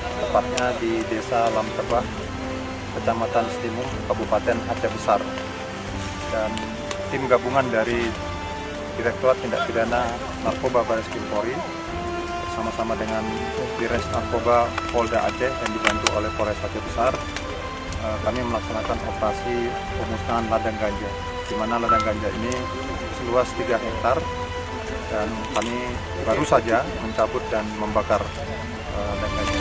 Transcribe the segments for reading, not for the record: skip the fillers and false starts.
tepatnya di Desa Lamtebah, Kecamatan Stimung, Kabupaten Aceh Besar. Dan tim gabungan dari Direktorat Tindak Pidana Narkoba Barreskrim Polri bersama-sama dengan Dirres Narkoba Polda Aceh yang dibantu oleh Polres Aceh Besar, kami melaksanakan operasi pemusnahan ladang ganja, di mana ladang ganja ini seluas 3 hektar dan kami baru saja mencabut dan membakar ladang ganja.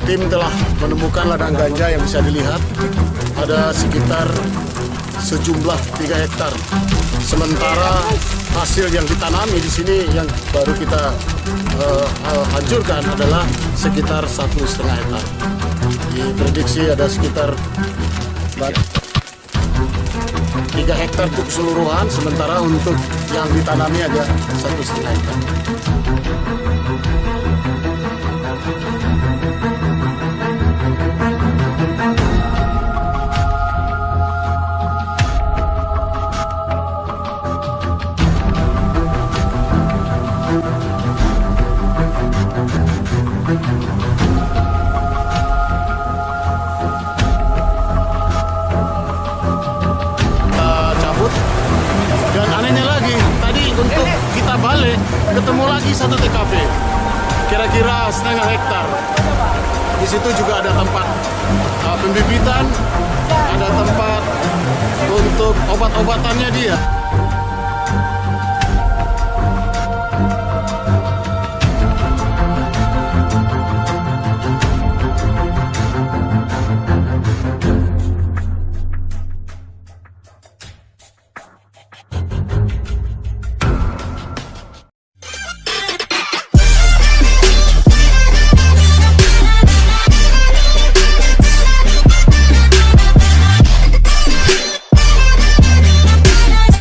Tim telah menemukan ladang ganja yang bisa dilihat ada sekitar sejumlah 3 hektar. Sementara hasil yang ditanami di sini yang baru kita hancurkan adalah sekitar 1,5 hektar. Diprediksi ada sekitar 3 hektar untuk keseluruhan, sementara untuk yang ditanami ada 1,5 hektar. Dan anehnya lagi, tadi untuk kita balik, ketemu lagi satu TKP, kira-kira 0,5 hektar. Di situ juga ada tempat pembibitan, ada tempat untuk obat-obatannya dia.